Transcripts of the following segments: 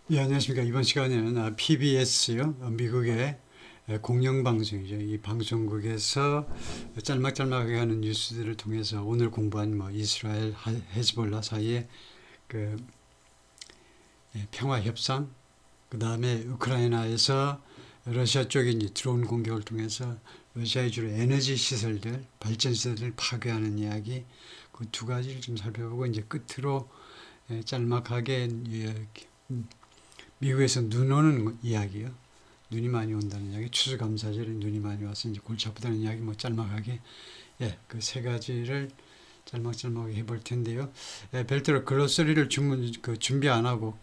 예, 안녕하십니까. 이번 시간에는 PBS요. 미국의 공영방송이죠. 이 방송국에서 짤막짤막하게 하는 뉴스들을 통해서 오늘 공부한 뭐 이스라엘, 헤즈볼라 사이의 그 평화 협상, 그 다음에 우크라이나에서 러시아 쪽에 이제 드론 공격을 통해서 러시아의 주로 에너지 시설들, 발전 시설들을 파괴하는 이야기, 그 두 가지를 좀 살펴보고 이제 끝으로 짤막하게 미국에서 눈 오는 이야기요. 눈이 많이 온다는 이야기, 추수감사절에 눈이 많이 와서 이제 골치 아프다는 이야기, 뭐 짤막하게, 예, 그 세 가지를 짤막짤막하게 해볼 텐데요. 예, 별도로 글로서리를 준비 안 하고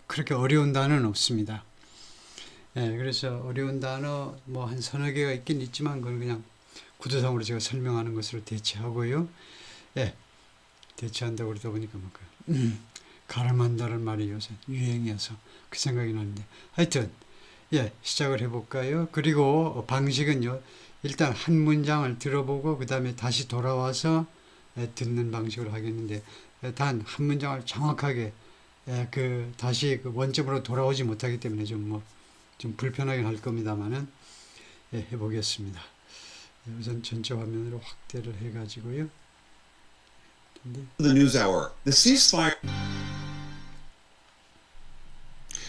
그렇게 어려운 단어는 없습니다. 예, 그래서 어려운 단어 뭐 한 서너 개가 있긴 있지만 그건 그냥 구조상으로 제가 설명하는 것으로 대체하고요. 예, 대체한다고 그러다 보니까 뭐 가름한다는 말이 요새 유행이어서 그 생각이 나는데 하여튼 예, 시작을 해볼까요? 그리고 방식은요, 일단 한 문장을 들어보고 그 다음에 다시 돌아와서 듣는 방식으로 하겠는데 단 한 문장을 정확하게 다시 그 원점으로 돌아오지 못하기 때문에 좀 불편하긴 할 겁니다만은 예, 해보겠습니다. 우선 전체 화면으로 확대를 해가지고요. The News Hour. The ceasefire.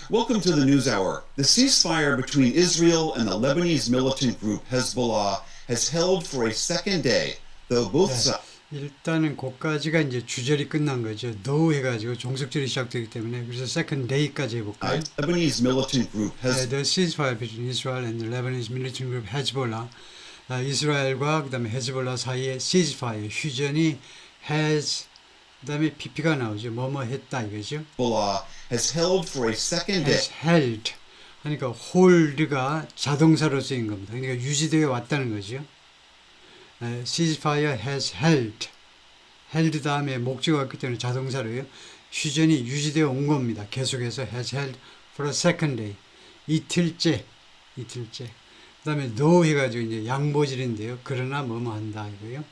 Welcome to the News Hour. The ceasefire between Israel and the Lebanese militant group Hezbollah has held for a second day, though both sides. 일단은 거기까지가 이제 주절이 끝난 거죠. 노우 해가지고 종속절이 시작되기 때문에 그래서 second day까지 해볼까요? Lebanese militant group The ceasefire between Israel and the Lebanese militant group Hezbollah. 이스라엘과 그다음에 헤즈볼라 사이의 ceasefire 휴전이 그다음에 PP가 나오죠. 뭐뭐 했다 이거죠. Hezbollah has held for a second day. has held 그러니까 hold가 자동사로 쓰인 겁니다. 그러니까 유지되어 왔다는 거죠. ceasefire has held 다음에 목적어가 있기 때문에 자동사로요. 휴전이 유지되어 온 겁니다. 계속해서 has held for a second day. 이틀째. 그 다음에 though 해가지고 이제 양보질인데요. 그러나 뭐뭐 한다 이거요.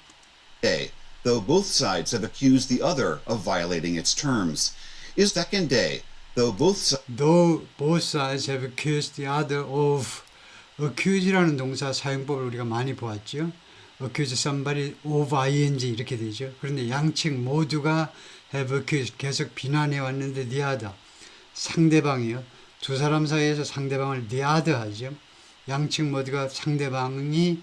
Day, though both sides have accused the other of violating its terms. Is second day, though though both sides have accused the other of accuse라는 동사 사용법을 우리가 많이 보았죠. accuse somebody of ing 이렇게 되죠. 그런데 양측 모두가 have accused 계속 비난해 왔는데 the other 상대방이요. 두 사람 사이에서 상대방을 the other 하죠. 양측 모두가 상대방이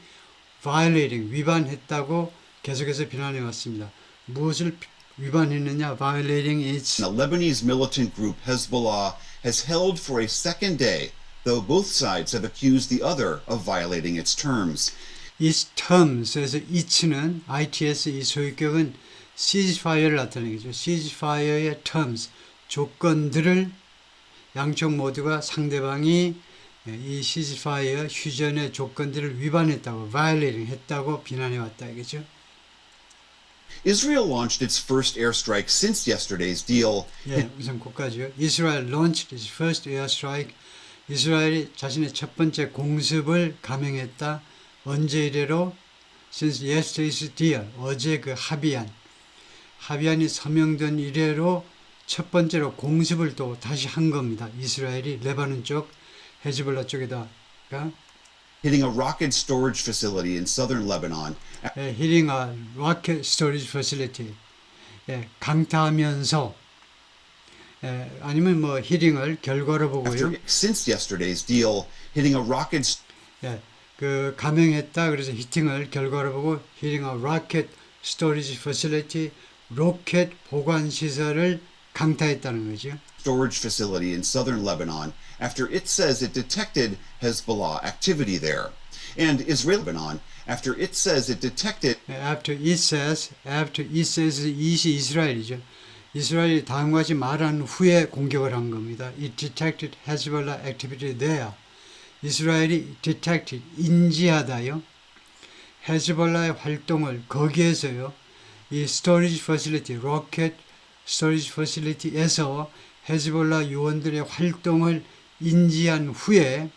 violating 위반했다고 계속해서 비난해 왔습니다. 무엇을 위반했느냐? violating its the Lebanese militant group Hezbollah has held for a second day, though both sides have accused the other of violating its terms. its terms에서 it는 its 이 소유격은 ceasefire를 나타내겠죠. ceasefire의 terms 조건들을 양쪽 모두가 상대방이 이 ceasefire 휴전의 조건들을 위반했다고 violating 했다고 비난해 왔다 이거죠. Israel launched its first airstrike since yesterday's deal. 예, 우선 거기까지요. Israel launched its first airstrike. 이스라엘이 자신의 첫 번째 공습을 감행했다. 언제 이래로? Since yesterday's deal. 어제 그 합의안이 서명된 이래로 첫 번째로 공습을 또 다시 한 겁니다. 이스라엘이 레바논 쪽, 헤즈볼라 쪽에다가 hitting a rocket storage facility in southern Lebanon. hitting a rocket storage facility. 강타하면서 아니면 뭐 hitting을 결과로 보고요. Since yesterday's deal, hitting a rocket. 그 감행했다. 그래서 히팅을 결과로 보고 hitting a rocket storage facility, 로켓 보관 시설을 강타했다는 거죠. Storage facility in southern Lebanon after it says it detected Hezbollah activity there. And Israel Lebanon after it says it detected after it says it이 이스라엘이죠. 이스라엘이 다음과 같이 말한 후에 공격을 한 겁니다. It detected Hezbollah activity there. 이스라엘이 detected 인지하다요. 헤즈볼라의 활동을 거기에서요. 이 storage facility, 로켓 storage facility에서 헤즈볼라 요원들의 활동을 인지한 후에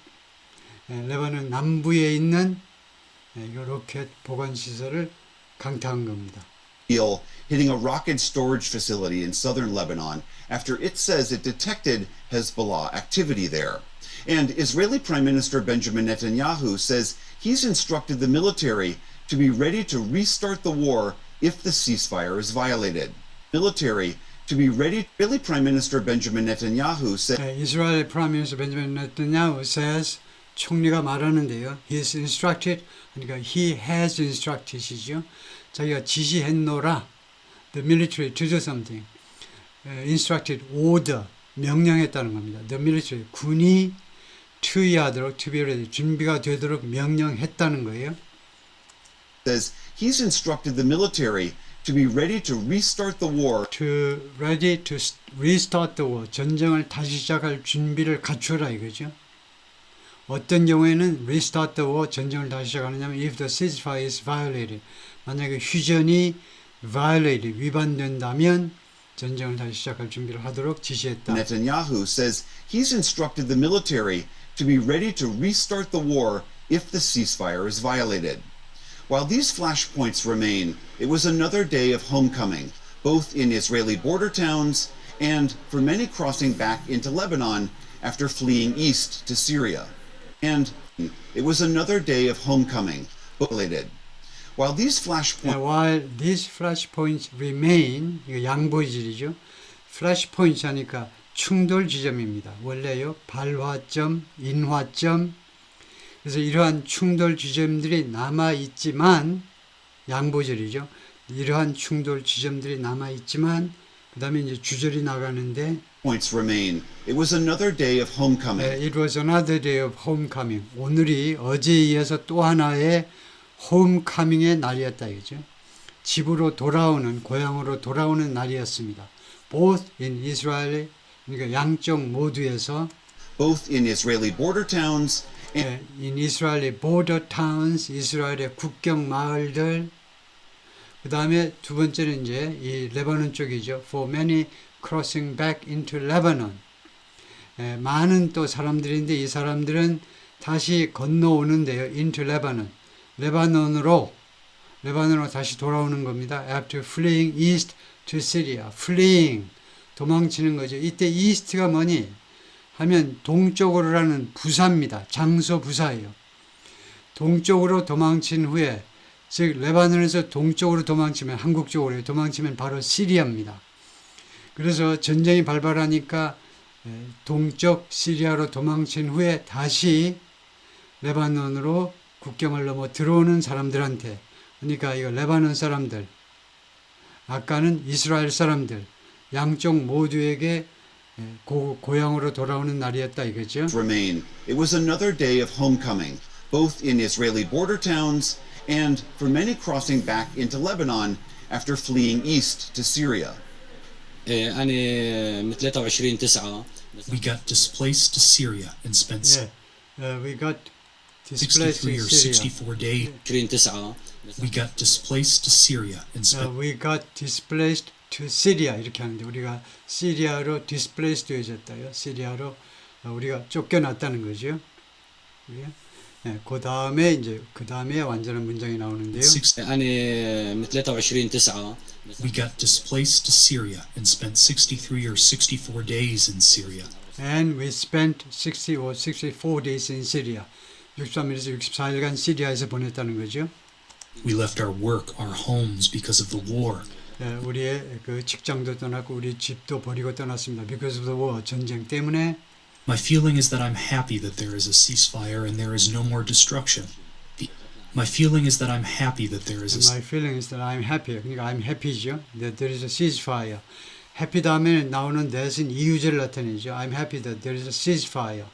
레바논 남부에 있는 이 로켓 보관 시설을 강타한 겁니다. Israel hitting a rocket storage facility in southern Lebanon after it says it detected Hezbollah activity there. And Israeli Prime Minister Benjamin Netanyahu says he's instructed the military to be ready to restart the war if the ceasefire is violated. Military to be ready. Israeli Prime Minister Benjamin Netanyahu said 이스라엘 프라임 미니스터 벤자민 네타냐후 says 총리가 말하는데요. He's instructed, 그러니까 he has instructed이죠. 자기가 지시했노라. The military to do something. Instructed, order, 명령했다는 겁니다. The military, 군이 투의하도록, to be ready, 준비가 되도록 명령했다는 거예요. says he's instructed the military to be ready to restart the war. Ready to restart the war. 전쟁을 다시 시작할 준비를 갖추라 이거죠. 어떤 경우에는 restart the war, 전쟁을 다시 시작하느냐면 if the ceasefire is violated. 만약에 휴전이 violated, 위반된다면 전쟁을 다시 시작할 준비를 하도록 지시했다. Netanyahu says he's instructed the military to be ready to restart the war if the ceasefire is violated. While these flashpoints remain, it was another day of homecoming, both in Israeli border towns and for many crossing back into Lebanon after fleeing east to Syria. And it was another day of homecoming, violated. While these flashpoints remain, 이거 양보질이죠. flashpoints 하니까 충돌 지점입니다. 원래요, 발화점, 인화점. 그래서 이러한 충돌 지점들이 남아있지만, 양보절이죠. 이러한 충돌 지점들이 남아있지만, 그 다음에 이제 주절이 나가는데, points remain. It was another day of homecoming. It was another day of homecoming. 오늘이 어제에 이어서 또 하나의 홈카밍의 날이었다 이거죠. 집으로 돌아오는, 고향으로 돌아오는 날이었습니다. Both in Israel, 그러니까 양쪽 모두에서 both in Israeli border towns and in Israeli border towns, 이스라엘의 국경 마을들. 그 다음에 두 번째는 이제 이 레바논 쪽이죠. For many crossing back into Lebanon. 많은 또 사람들인데 이 사람들은 다시 건너오는데요. into Lebanon. 레바논으로 다시 돌아오는 겁니다. After fleeing east to Syria. fleeing, 도망치는 거죠. 이때 east가 뭐니? 하면 동쪽으로라는 부사입니다. 장소 부사예요. 동쪽으로 도망친 후에, 즉 레바논에서 동쪽으로 도망치면, 한국 쪽으로 도망치면 바로 시리아입니다. 그래서 전쟁이 발발하니까 동쪽 시리아로 도망친 후에 다시 레바논으로 국경을 넘어 들어오는 사람들한테, 그러니까 이거 레바논 사람들, 아까는 이스라엘 사람들, 양쪽 모두에게 고향으로 돌아오는 날이었다 이거죠. remain. It was another day of homecoming, both in Israeli border towns and for many crossing back into Lebanon after fleeing east to Syria. أنا من 23/9 We got displaced to Syria and spent We got displaced 63 in or Syria. 64 days. 23/9 We got displaced to Syria and spent We got displaced to Syria 이렇게 하는데 우리가 시리아로 displaced 되어졌다요. 시리아로 우리가 쫓겨났다는 거죠. 그 다음에 이제 그 다음에 완전한 문장이 나오는데요. أنا من 23/9 We got displaced to Syria and spent 63 or 64 days in Syria. And we spent 60 or 64 days in Syria. 63일에서 64일간 시리아에서 보냈다는 거죠. We left our work, our homes because of the war. 우리의 그 직장도 떠났고 우리 집도 버리고 떠났습니다. Because of the war, 전쟁 때문에. My feeling is that I'm happy that there is a ceasefire and there is no more destruction. My feeling is that I'm happy that there is a My feeling is that I'm happy. 그러니까 I'm happy죠. That there is a ceasefire. happy 다음에 나오는 that은 이유절을 나타내죠. I'm happy that there is a ceasefire.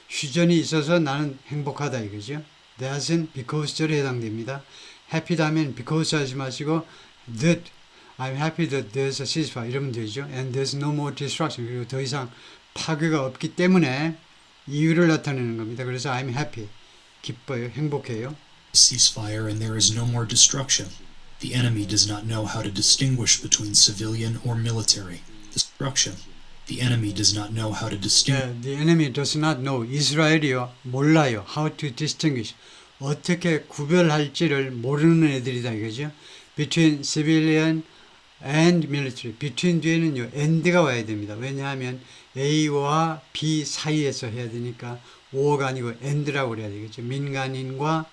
휴전이 있어서 나는 행복하다 이거죠. that은 because절에 해당됩니다. happy 다음에는 because 하지 마시고 that I'm happy that there's a ceasefire 이러면 되죠. And there's no more destruction. 그리고 더 이상 파괴가 없기 때문에 이유를 나타내는 겁니다. 그래서 I'm happy. 기뻐요. 행복해요. ceasefire and there is no more destruction. The enemy does not know how to distinguish between civilian or military destruction. The enemy does not know how to distinguish. The enemy does not know. 이스라엘이요 몰라요. How to distinguish. 어떻게 구별할지를 모르는 애들이다 이거죠. between civilian and military. between 뒤에는요 and가 와야 됩니다. 왜냐하면 A와 B 사이에서 해야 되니까 war가 아니고 and라고 그래야 되겠죠. 민간인과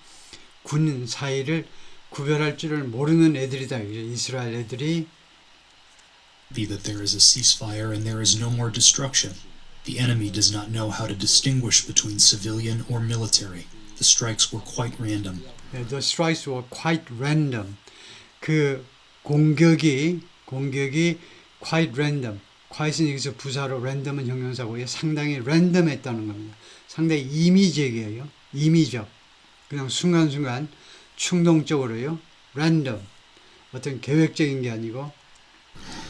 군 사이를 구별할 줄을 모르는 애들이다. 이스라엘 애들이 Be that there is a ceasefire and there is no more destruction. The enemy does not know how to distinguish between civilian or military. The strikes were quite random. The strikes were quite random. 그 공격이 quite random. quite은 여기서 부사로 random은 형용사고요. 상당히 랜덤했다는 겁니다. 상당히 임의적이에요. 임의적. 그냥 순간순간 충동적으로요. random. 어떤 계획적인 게 아니고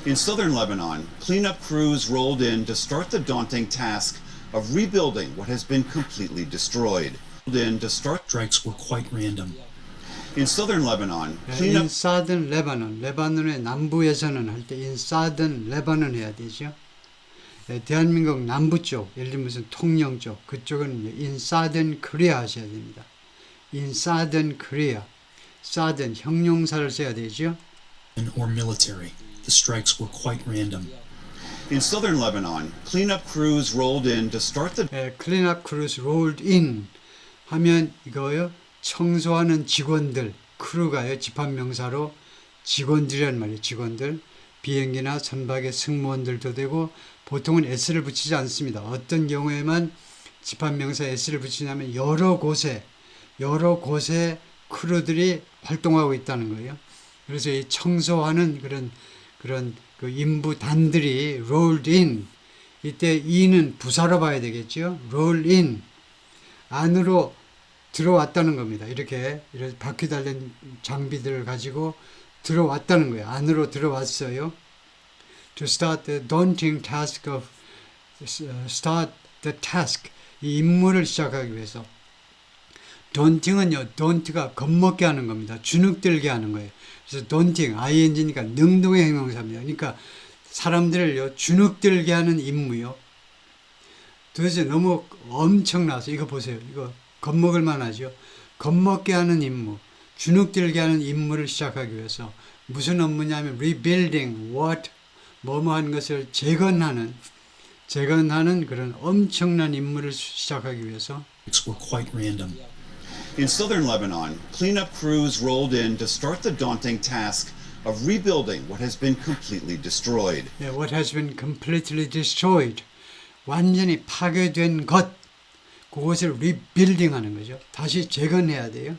In southern Lebanon, cleanup crews rolled in to start the daunting task of rebuilding what has been completely destroyed. Strikes were quite random. In southern Lebanon, in cleanup southern Lebanon, 레바논의 남부에서는 할 때 in southern Lebanon 해야 되죠. 대한민국 남부 쪽, 예를 들면 무슨 통영 쪽, 그쪽은 in southern Korea 하셔야 됩니다. in southern Korea, southern 형용사를 써야 되죠. Or military. The strikes were quite random. in southern Lebanon, cleanup crews rolled in to start the cleanup crews rolled in 하면 이거요. 청소하는 직원들, 크루가요. 집합명사로 직원들이란 말이에요. 직원들. 비행기나 선박의 승무원들도 되고 보통은 s를 붙이지 않습니다. 어떤 경우에만 집합명사에 s를 붙이냐면 여러 곳에 크루들이 활동하고 있다는 거예요. 그래서 이 청소하는 그런 그 인부단들이 rolled in. 이때 in은 부사로 봐야 되겠죠. roll in. 안으로 들어왔다는 겁니다. 이렇게 바퀴 달린 장비들을 가지고 들어왔다는 거예요. 안으로 들어왔어요. To start the daunting task of start the task 이 임무를 시작하기 위해서 daunting은요. daunt가 겁먹게 하는 겁니다. 주눅들게 하는 거예요. 그래서 daunting ing니까 능동의 형용사입니다. 그러니까 사람들을요 주눅들게 하는 임무요. 도대체 너무 엄청나서 이거 보세요. 이거 겁먹을 만하죠. 겁먹게 하는 임무, 주눅들게 하는 임무를 시작하기 위해서 무슨 업무냐면 rebuilding what 뭐뭐 하는 것을 재건하는 그런 엄청난 임무를 시작하기 위해서 Strikes were quite random. In southern Lebanon, cleanup crews rolled in to start the daunting task of rebuilding what has been completely destroyed. what has been completely destroyed 완전히 파괴된 것 그것을 rebuilding 하는 거죠. 다시 재건해야 돼요.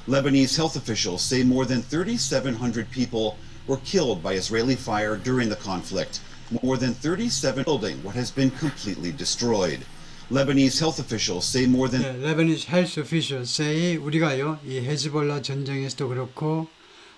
Lebanese health officials say more than 3,700 people were killed by Israeli fire during the conflict. More than 37 building what has been completely destroyed. Lebanese health officials say more than Lebanese health officials say 우리가요 이 헤즈볼라 전쟁에서도 그렇고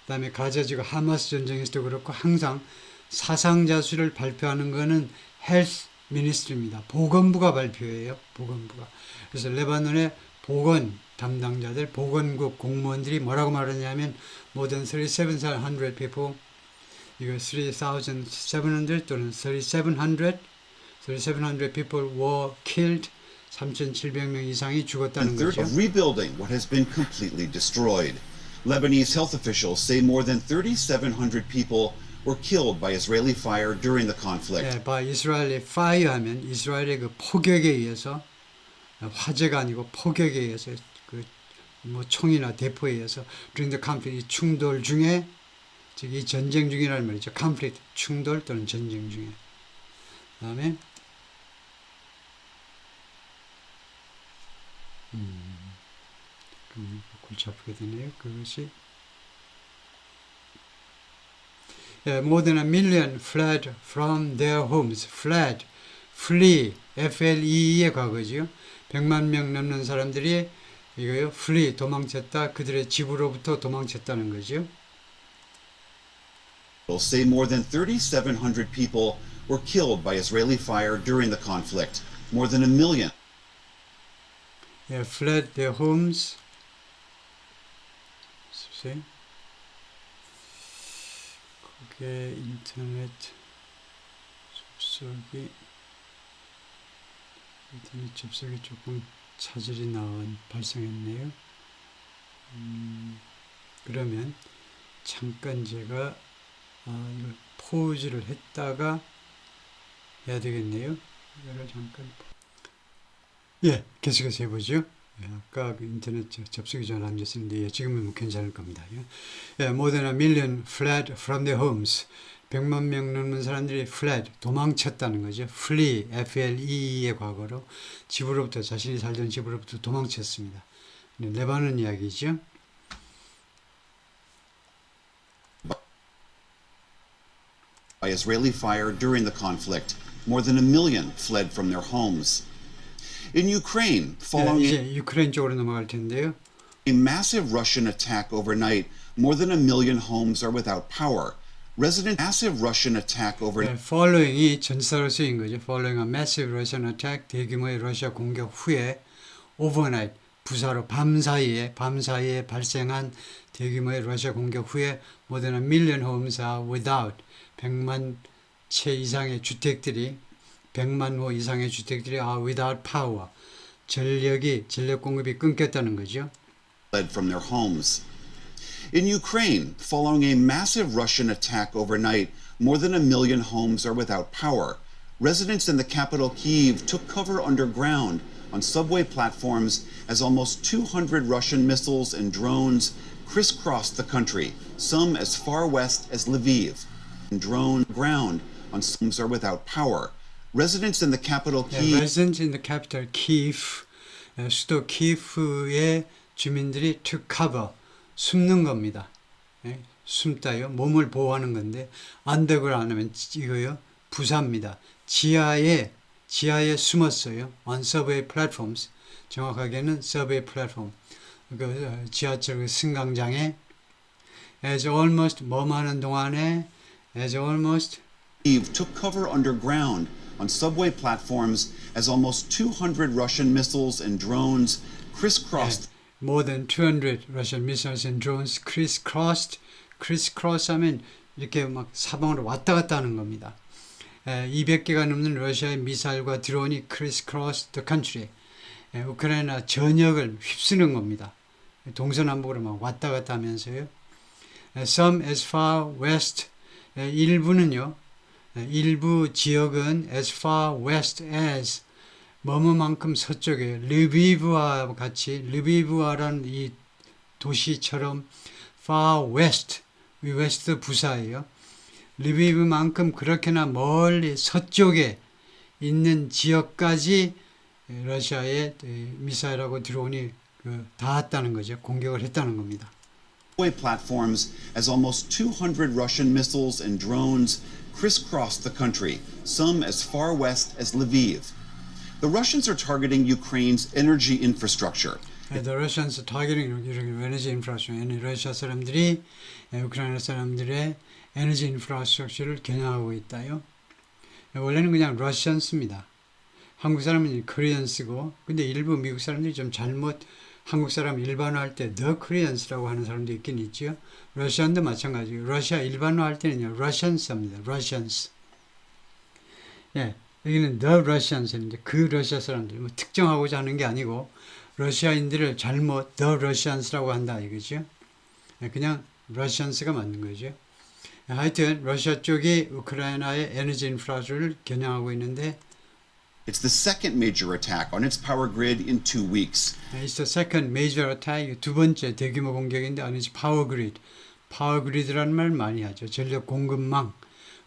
그다음에 가자 지구 하마스 전쟁에서도 그렇고 항상 사상자 수를 발표하는 거는 헬스 미니스트리입니다. 보건부가 발표해요. 보건부가. 그래서 레바논의 보건 담당자들, 보건국 공무원들이 뭐라고 말하냐면 more than 3,700 people 이거 3,700 또는 3,700 people were killed 3,700명 이상이 죽었다는 거죠. of rebuilding what has been completely destroyed. Lebanese health officials say more than 3,700 people were killed by Israeli fire during the conflict. by Israeli fire 하면 이스라엘의 그 폭격에 의해서 화재가 아니고 폭격에 의해서 그 뭐 총이나 대포에 의해서 during the conflict 이 충돌 중에 즉 이 전쟁 중이라는 말이죠. conflict 충돌 또는 전쟁 중에. 그다음에 골치 아프게 되네요. 그것이 more than a million fled from their homes. fled, flee, F-L-E-E의 과거죠. 100만 명 넘는 사람들이 이거요, flee, 도망쳤다. 그들의 집으로부터 도망쳤다는 거죠. Say more than 3,700 people were killed by Israeli fire during the conflict. More than a million. fled their homes. See? 그게 인터넷 접속이 조금 차질이 발생했네요. 그러면 잠깐 제가 이거 포즈를 했다가 해야 되겠네요. 이거를 잠깐 계속해서 해보죠. 아까 그 인터넷 접속이 잘 안 됐었는데 지금은 뭐 괜찮을 겁니다. More than a million fled from their homes. 100만 명 넘는 사람들이 fled, 도망쳤다는 거죠. flee, F-L-E-의 과거로 집으로부터 자신이 살던 집으로부터 도망쳤습니다. 레바논 이야기죠. By Israeli fire during the conflict, more than 1 million fled from their homes. In Ukraine, following 이제 유크레인 쪽으로 넘어갈 텐데요. a massive Russian attack overnight, more than 1 million homes are without power. Massive Russian attack overnight. following이 전사로 쓰인 거죠. Following a massive Russian attack, 대규모의 러시아 공격 후에 overnight, 부사로 밤사이에 발생한 대규모의 러시아 공격 후에 more than 1 million homes are without, 100만 채 이상의 주택들이 100만 호 이상의 주택들이 are without power, 전력 공급이 끊겼다는 거죠. Fled from their homes. In Ukraine, following a massive Russian attack overnight, more than 1 million homes are without power. Residents in the capital Kyiv took cover underground on subway platforms as almost 200 Russian missiles and drones crisscrossed the country, some as far west as Lviv. Drone ground on homes are without power. Residents in the capital Kyiv residents in the capital Kyiv, 수도 키프의 주민들이 took cover, 숨는 겁니다. 숨다요. 몸을 보호하는 건데 underground 하면 이거요. 부사입니다. 지하에 숨었어요. on subway platforms. 정확하게는 subway platform. 그 지하철 승강장에 as almost 뭐하는 동안에 as almost Kyiv took cover underground on subway platforms as almost 200 Russian missiles and drones crisscrossed more than 200 Russian missiles and drones crisscrossed 하면 이렇게 막 사방으로 왔다 갔다 하는 겁니다. 200개가 넘는 러시아의 미사일과 드론이 crisscrossed the country. 우크라이나 전역을 휩쓰는 겁니다. 동서남북으로 막 왔다 갔다 하면서요. Some as far west, 일부는요. 일부 지역은 as far west as 뭐뭐만큼 서쪽에 르비브와 같이 르비브와라는 이 도시처럼 far west, 웨스트 부사예요. 르비브만큼 그렇게나 멀리 서쪽에 있는 지역까지 러시아의 미사일하고 드론이 닿았다는 거죠. 공격을 했다는 겁니다. platforms as almost 200 Russian missiles and drones crisscrossed the country, some as far west as Lviv. The Russians are targeting Ukraine's energy infrastructure. The Russians are targeting energy infrastructure. 러시아 사람들이 우크라이나 사람들의 에너지 인프라스트럭처를 겨냥하고 있다요. 원래는 그냥 Russians입니다. 한국 사람은 Koreans고, 근데 일부 미국 사람들이 좀 잘못 한국 사람 일반화할 때 The Koreans라고 하는 사람도 있긴 있죠. 러시안도 마찬가지고 러시아 일반화할 때는요 Russians입니다. Russians. 여기는 The Russians인데 그 러시아 사람들 뭐 특정하고자 하는 게 아니고 러시아인들을 잘못 The Russians라고 한다 이거죠. 그냥 Russians가 맞는 거죠. 하여튼 러시아 쪽이 우크라이나의 에너지 인프라를 겨냥하고 있는데 It's the second major attack on its power grid in 2 weeks. It's the second major attack. 두 번째 대규모 공격인데 on its power grid. 파워 그리드라는 말 많이 하죠. 전력 공급망.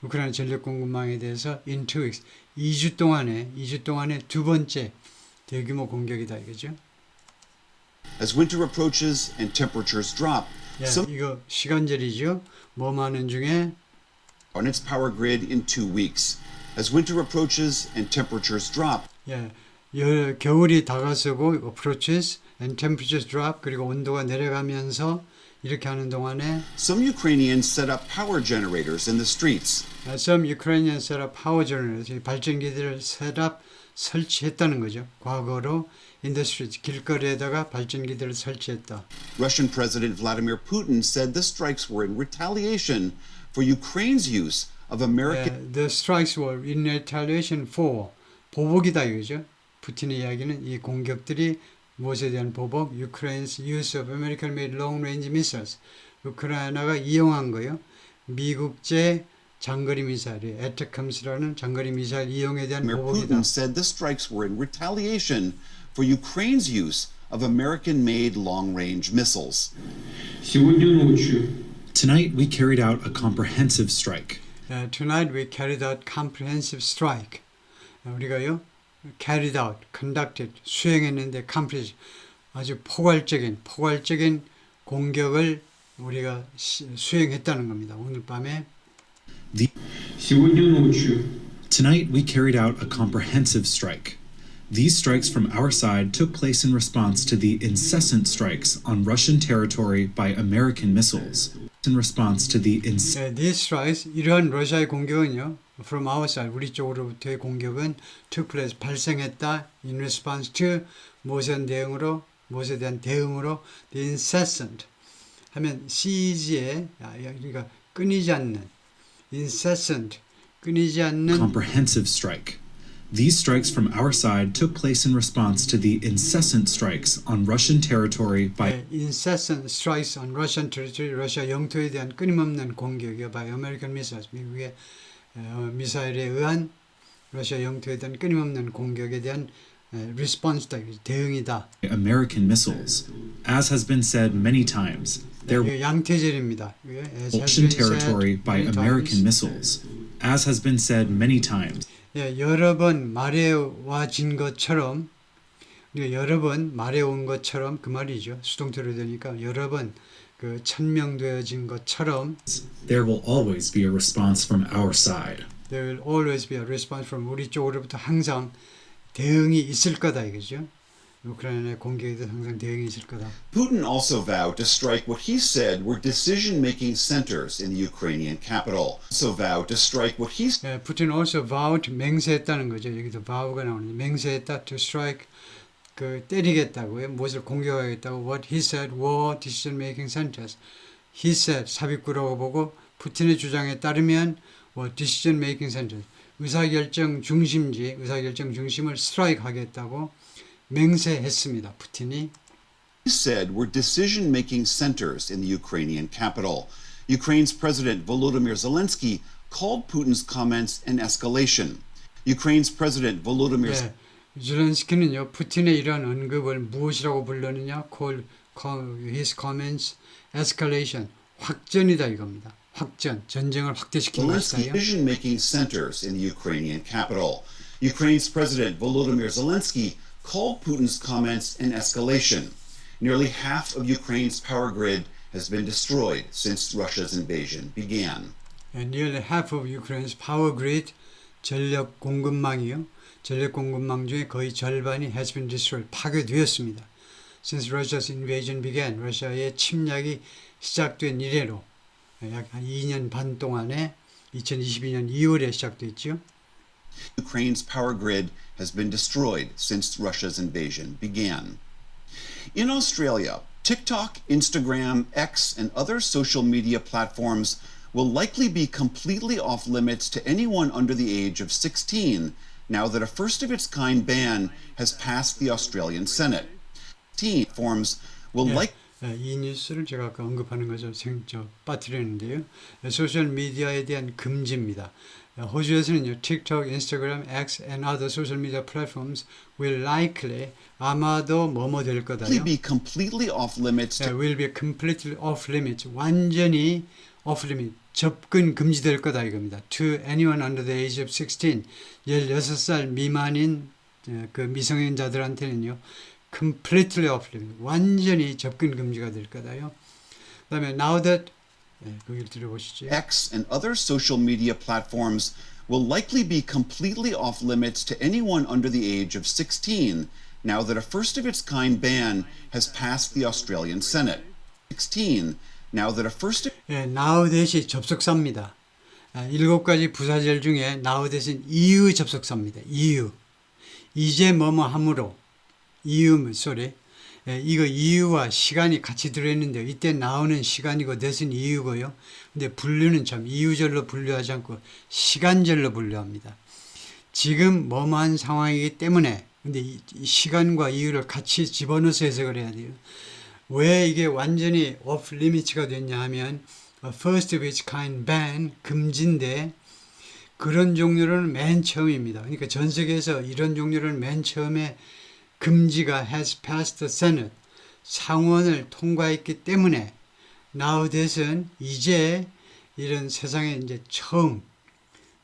우크라이나 전력 공급망에 대해서 in 2 weeks. 2주 동안에 두 번째 대규모 공격이다 이거죠. As winter approaches and temperatures drop, 이거 시간절이죠. 뭐 많은 중에 on its power grid in 2 weeks. As winter approaches and temperatures drop, 겨울이 다가서고 approaches and temperatures drop 그리고 온도가 내려가면서 이렇게 하는 동안에 some Ukrainians set up power generators in the streets. Some Ukrainians set up power generators, 발전기들을 설치했다는 거죠. 과거로 in the streets, 길거리에다가 발전기들을 설치했다. Russian President Vladimir Putin said the strikes were in retaliation for Ukraine's use of American The strikes were in retaliation for 보복이다 이거죠. 푸틴의 이야기는 이 공격들이 무엇에 대한 보복? Ukraine's use of American-made long-range missiles. 우크라이나가 이용한 거예요. 미국제 장거리 미사일, 에테컴스라는 장거리 미사일 이용에 대한 Vladimir 보복이다. Putin said the strikes were in retaliation for Ukraine's use of American-made long-range missiles. Сегодня ночью Tonight we carried out a comprehensive strike. Tonight we carried out comprehensive strike. 우리가요, carried out, conducted, 수행했는데 comprehensive, 아주 포괄적인 공격을 우리가 수행했다는 겁니다. 오늘 밤에 сегодня ночью Tonight we carried out a comprehensive strike. These strikes from our side took place in response to the incessant strikes on Russian territory by American missiles. In response to the these strikes, 이러한 러시아의 공격은요, from our side, 우리 쪽으로부터의 공격은 took place, 발생했다, in response to, 무엇에 대한 대응으로, the incessant, 하면 seize의, 그러니까 끊이지 않는, incessant, 끊이지 않는 comprehensive strike. These strikes from our side took place in response to the incessant strikes on Russian territory by incessant strikes on Russian territory, 러시아 영토에 대한 끊임없는 공격이요, by American missiles, 미국의 미사일에 의한 러시아 영토에 대한 끊임없는 공격에 대한 response다, 대응이다. American missiles. As has been said many times, there was 양태절입니다. as has Russian been said territory by many American times. missiles. As has been said many times, 여러 번 말해와진 것처럼, 여러 번 말해온 것처럼 그 말이죠. 수동태로 되니까 여러 번 그 천명되어진 것처럼 there will always be a response from our side. there will always be a response from 우리 쪽으로부터 항상 대응이 있을 거다 이거죠. 우크라이나의 공격에 대해서 항상 대응이 있을 거다. Putin also vowed to strike what he said were decision-making centers in the Ukrainian capital. Also vowed to strike what he Putin also vowed, 맹세했다는 거죠. 여기도 vow가 나오는데 맹세했다, to strike, 그 때리겠다고요. 무엇을 공격하겠다고. What he said were decision-making centers. He said, 삽입구라고 보고 푸틴의 주장에 따르면 were decision-making centers. 의사결정 중심을 strike 하겠다고 맹세했습니다. 푸틴이. said were decision-making centers in the Ukrainian capital. Ukraine's President Volodymyr Zelensky called Putin's comments an escalation. Ukraine's President Volodymyr zelensky는요, 푸틴의 이러한 언급을 무엇이라고 불렀느냐? His comments escalation, 확전이다 이겁니다. 확전, 전쟁을 확대시킨 Zelensky 것이다요. decision-making centers in the Ukrainian capital. Ukraine's President Volodymyr Zelensky called Putin's comments an escalation. Nearly half of Ukraine's power grid has been destroyed since Russia's invasion began. Nearly half of Ukraine's power grid, 전력 공급망이요. 전력 공급망 중에 거의 절반이 has been destroyed, 파괴되었습니다. Since Russia's invasion began, 러시아의 침략이 시작된 이래로 약 한 2년 반 동안에 2022년 2월에 시작됐죠. Ukraine's power grid has been destroyed since Russia's invasion began. In Australia, TikTok, Instagram, X, and other social media platforms will likely be completely off limits to anyone under the age of 16 now that a first-of-its-kind ban has passed the Australian Senate. Platforms will likely 이 뉴스를 제가 아까 언급하는 것을 빠뜨리는데요. 소셜 미디어에 대한 금지입니다. 호주에서는요, TikTok, Instagram, X, and other social media platforms will likely, 아마도 뭐뭐 될 거다요. be completely off limits to will be completely off limits, 완전히 off limit, 접근 금지될 거다 이겁니다. To anyone under the age of 16, 16살 미만인 그 미성년자들한테는요, completely off limit, 완전히 접근 금지가 될 거다요. 그다음에 now that 거기를 들어보시죠. X and other social media platforms will likely be completely off limits to anyone under the age of 16 now that a first-of-its-kind ban has passed the Australian Senate. 16 now that a first now that이 접속사입니다. 7가지 부사절 중에 now that은 이유 접속사입니다. 이유. 이제 뭐뭐 함으로. 이유 소리. 이거 이유와 시간이 같이 들어있는데 이때 나오는 시간이고 that은 이유고요. 근데 분류는 참 이유절로 분류하지 않고 시간절로 분류합니다. 지금 뭐뭐한 상황이기 때문에 근데 이 시간과 이유를 같이 집어넣어서 해석을 해야 돼요. 왜 이게 완전히 off limits가 됐냐 하면 first of its kind ban 금지인데 그런 종류로는 맨 처음입니다. 그러니까 전 세계에서 이런 종류로는 맨 처음에 금지가 has passed the Senate 상원을 통과했기 때문에 now that은 이제 이런 세상에 이제 처음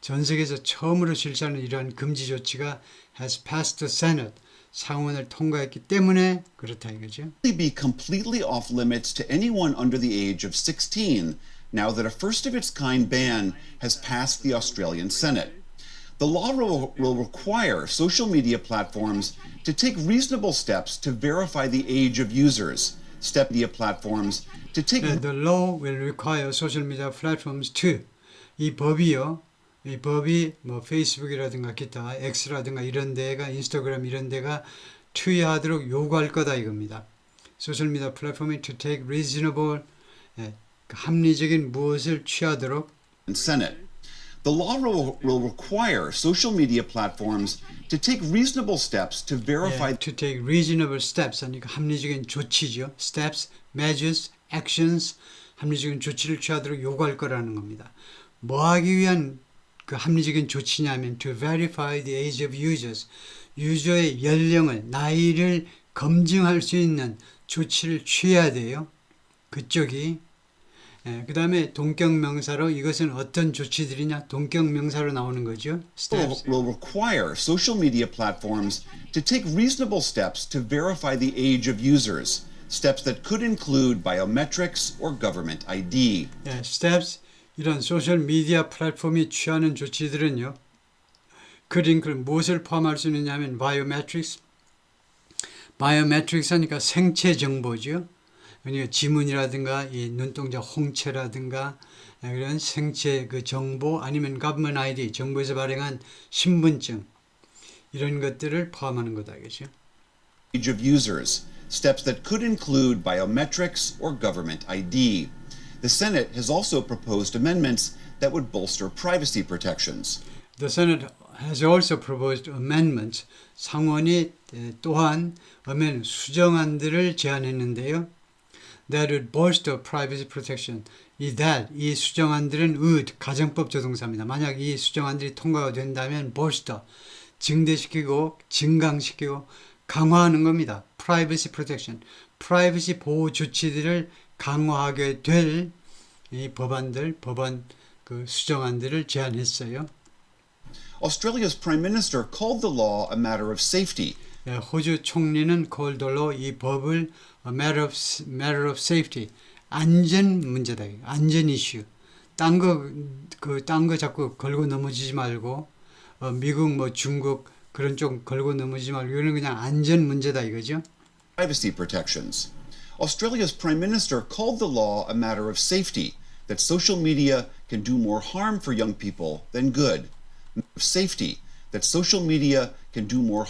전 세계에서 처음으로 실시하는 이러한 금지 조치가 has passed the Senate 상원을 통과했기 때문에 그렇다 이거죠. Be completely off limits to anyone under the age of 16 now that a first of its kind ban has passed the Australian Senate. The law will require social media platforms to take reasonable steps to verify the age of users. Step media platforms to take The law will require social media platforms to 이 법이요. 이 법이 뭐 페이스북이라든가 기타 X라든가 이런 데가 인스타그램 이런 데가 투여하도록 요구할 거다 이겁니다. 소셜 미디어 플랫폼이 to take reasonable 합리적인 무엇을 취하도록 Senate. The law will require social media platforms to take reasonable steps to verify to take reasonable steps 하니까 합리적인 조치죠. steps, measures, actions 합리적인 조치를 취하도록 요구할 거라는 겁니다. 뭐 하기 위한 그 합리적인 조치냐면 to verify the age of users 유저의 연령을 나이를 검증할 수 있는 조치를 취해야 돼요. 그쪽이 그 다음에 동격명사로 이것은 어떤 조치들이냐 동격명사로 나오는 거죠. steps. will require social media platforms to take reasonable steps to verify the age of users. Steps that could include biometrics or government ID. steps 이런 소셜 미디어 플랫폼이 취하는 조치들은요. could include 무엇을 포함할 수 있느냐면 biometrics. biometrics 하니까 생체 정보죠. 그러니까 지문이라든가 이 눈동자 홍채라든가 이런 생체 그 정보 아니면 government ID 정부에서 발행한 신분증 이런 것들을 포함하는 거다 그죠? Age of users. Steps that could include biometrics or government ID. The Senate has also proposed amendments that would bolster privacy protections. The Senate has also proposed amendments. 상원이 또한 수정안들을 제안했는데요. That would bolster privacy protection. 이 수정안들은 would 가정법 조동사입니다. 만약 이 수정안들이 통과가 된다면 bolster 증대시키고 증강시키고 강화하는 겁니다. privacy protection. 프라이버시 보호 조치들을 강화하게 될 이 법안 그 수정안들을 제안했어요. Australia's Prime Minister called the law a matter of safety. 호주 총리는 called the law 이 법을 a matter of safety 안전 문제다. 안전 이슈. 딴 거 자꾸 걸고 넘어지지 말고 미국 뭐 중국 그런 쪽 걸고 넘어지지 말고 이거는 그냥 안전 문제다 이거죠. Privacy protections. Australia's Prime Minister called the law a matter of safety, that social media can do more harm for young people than good. Safety, that social media can do more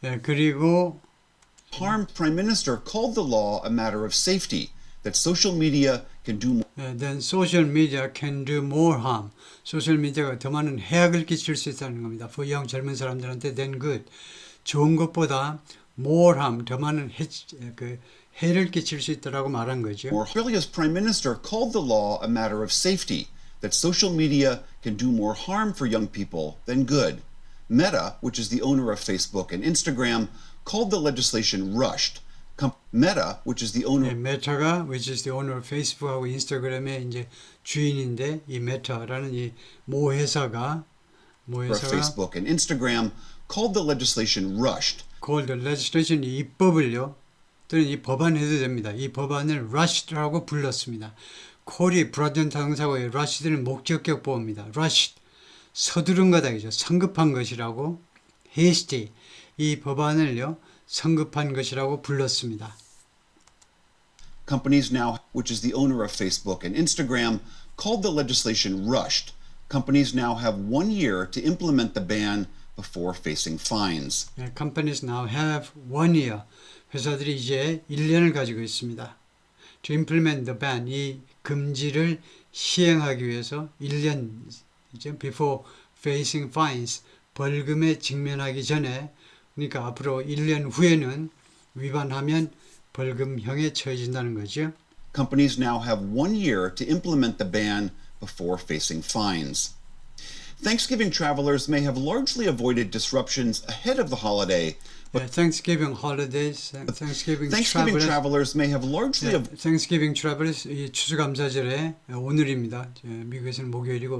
그리고 harm. Prime Minister called the law a matter of safety, that social media can do more then social media can do more harm. 소셜 미디어가 더 많은 해악을 끼칠 수 있다는 겁니다. for young 젊은 사람들한테 than good. 좋은 것보다 more harm 더 많은 해를 끼칠 수 있다라고 말한 거죠. Australia's Prime Minister called the law a matter of safety, that social media can do more harm for young people than good. Meta, which is the owner of Facebook and Instagram, called the legislation rushed. Meta, which is the owner 메타가 which is the owner of Facebook하고 인스타그램의 이제 주인인데 이 메타라는 이 모 회사가 of Facebook and Instagram, called the legislation rushed. called the legislation 이 입법을요. 또는 이 법안 해도 됩니다. 이 법안을 rushed라고 불렀습니다. call이 불완전 타동사고요. rushed는 목적격 보호입니다. rushed 서두른 거다 이죠. 성급한 것이라고 hasty 이 법안을요. 성급한 것이라고 불렀습니다. Companies now, which is the owner of Facebook and Instagram, called the legislation rushed. Companies now have 1 year to implement the ban before facing fines. Companies now have 1 year. 회사들이 이제 1년을 가지고 있습니다. To implement the ban, 이 금지를 시행하기 위해서 1년, before facing fines, 벌금에 직면하기 전에, 그러니까 앞으로 1년 후에는 위반하면 벌금형에 처해진다는 거죠. Companies now have 1 year to implement the ban before facing fines. Thanksgiving travelers may have largely avoided disruptions ahead of the holiday, Thanksgiving holidays, Thanksgiving travelers may have largely Thanksgiving travelers 이 추수감사절에 오늘입니다. 미국에서는 목요일이고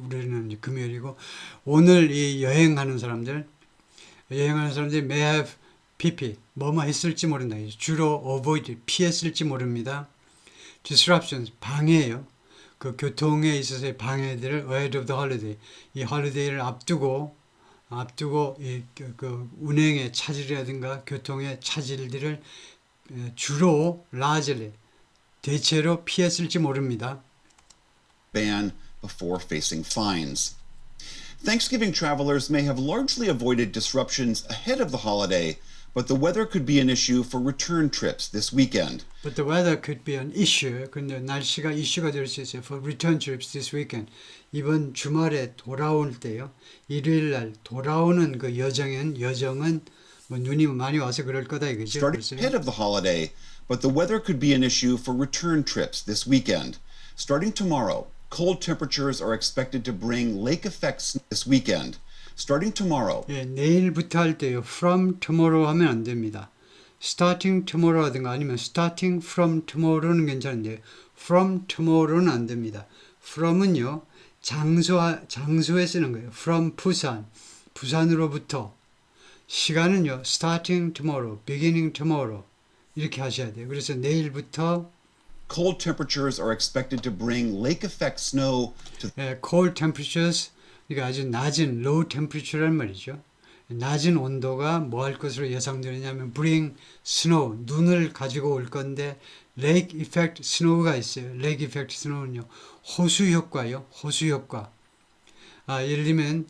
우리는 이제 금요일이고 오늘 이 여행하는 사람들이 may have PP 뭐뭐 했을지 모른다. 주로 avoid 피했을지 모릅니다. disruptions 방해예요. 그 교통에 있어서의 방해들을 ahead of the holiday 이 홀리데이를 앞두고 그 운행의 차질이라든가 교통의 차질들을 주로 largely 대체로 피했을지 모릅니다. ban before facing fines. Thanksgiving travelers may have largely avoided disruptions ahead of the holiday, but the weather could be an issue for return trips this weekend. But the weather could be an issue. 근데 날씨가 이슈가 될 수 있어요. For return trips this weekend. 이번 주말에 돌아올 때요. 일요일 날 돌아오는 그 여정은 뭐 눈이 많이 와서 그럴 거다 이거죠. Starting ahead of the holiday, but the weather could be an issue for return trips this weekend. Starting tomorrow, cold temperatures are expected to bring lake effects this weekend. Starting tomorrow. 예, 내일부터 할 때요. From tomorrow 하면 안 됩니다. Starting tomorrow 하든가 아니면 starting from tomorrow는 괜찮은데 from tomorrow는 안 됩니다. from은요. 장소에 쓰는 거예요. From 부산으로부터. 시간은요. Starting tomorrow, beginning tomorrow 이렇게 하셔야 돼요. 그래서 내일부터 Cold temperatures are expected to bring lake effect snow to cold temperatures 그러니까 아주 낮은 low temperature란 말이죠. 낮은 온도가 뭐 할 것으로 예상되느냐면 bring snow 눈을 가지고 올 건데 lake effect snow가 있어요. lake effect snow는요. 호수 효과요. 호수 효과. 예를 들면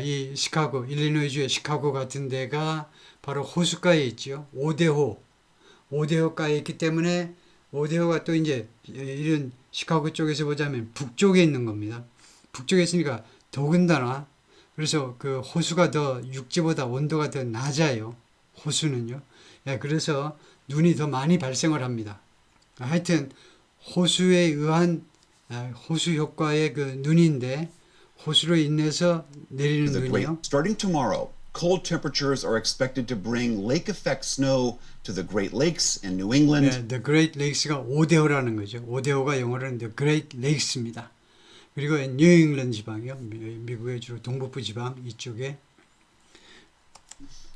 이 시카고 일리노이주의 시카고 같은 데가 바로 호수가에 있죠. 오대호가에 있기 때문에 오데오가 또 이제 이런 시카고 쪽에서 보자면 북쪽에 있는 겁니다. 북쪽에 있으니까 더군다나 그래서 그 호수가 더 육지보다 온도가 더 낮아요. 호수는요. 그래서 눈이 더 많이 발생을 합니다. 하여튼 호수에 의한 호수 효과의 그 눈인데 호수로 인해서 내리는 the great. 눈이요. Starting tomorrow, cold temperatures are expected to bring lake effect snow to the Great Lakes and New England. The Great Lakes가 오데오라는 거죠. 오데오가 영어로는 The Great Lakes입니다. 그리고 뉴 잉글랜드 지방이요. 미국의 주로 동북부 지방 이쪽에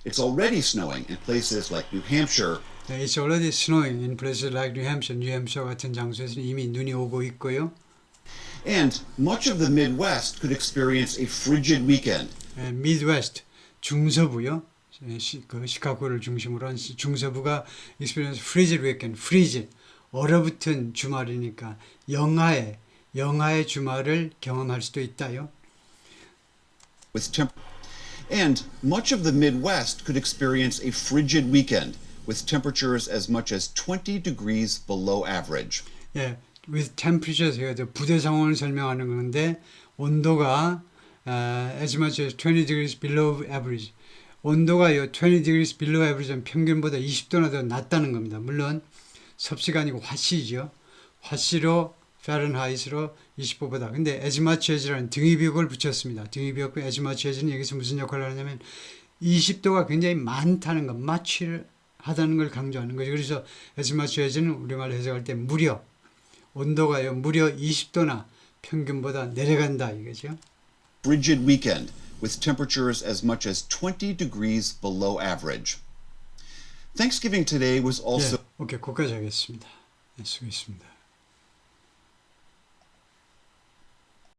It's already snowing in places like New Hampshire. It's already snowing in places like New Hampshire. 뉴햄셔 같은 장소에서는 이미 눈이 오고 있고요. And much of the Midwest could experience a frigid weekend. Midwest 중서부요. 그 시카고를 중심으로 한 중서부가 experience frigid weekend. frigid 얼어붙은 주말이니까 영하의 주말을 경험할 수도 있다요. And much of the Midwest could experience a frigid weekend with temperatures as much as 20 degrees below average. With temperatures, 부대 상황을 설명하는 건데 온도가 as much as 20 degrees below average. 온도가요 20 degrees below average는 평균보다 20도나 더 낮다는 겁니다. 물론 섭씨가 아니고 화씨죠. 화씨로 파렌하이트로 20도보다. 근데 as much as라는 등위비역을 붙였습니다. 등위비역과 as much as는 여기서 무슨 역할을 하냐면 20도가 굉장히 많다는 것, much를 하다는 걸 강조하는 거죠. 그래서 as much as는 우리말로 해석할 때 무려 온도가요 무려 20도나 평균보다 내려간다 이거죠. Frigid weekend with temperatures as much as 20 degrees below average. Thanksgiving today was also 오케이, 거기까지 하겠습니다. 수고했습니다.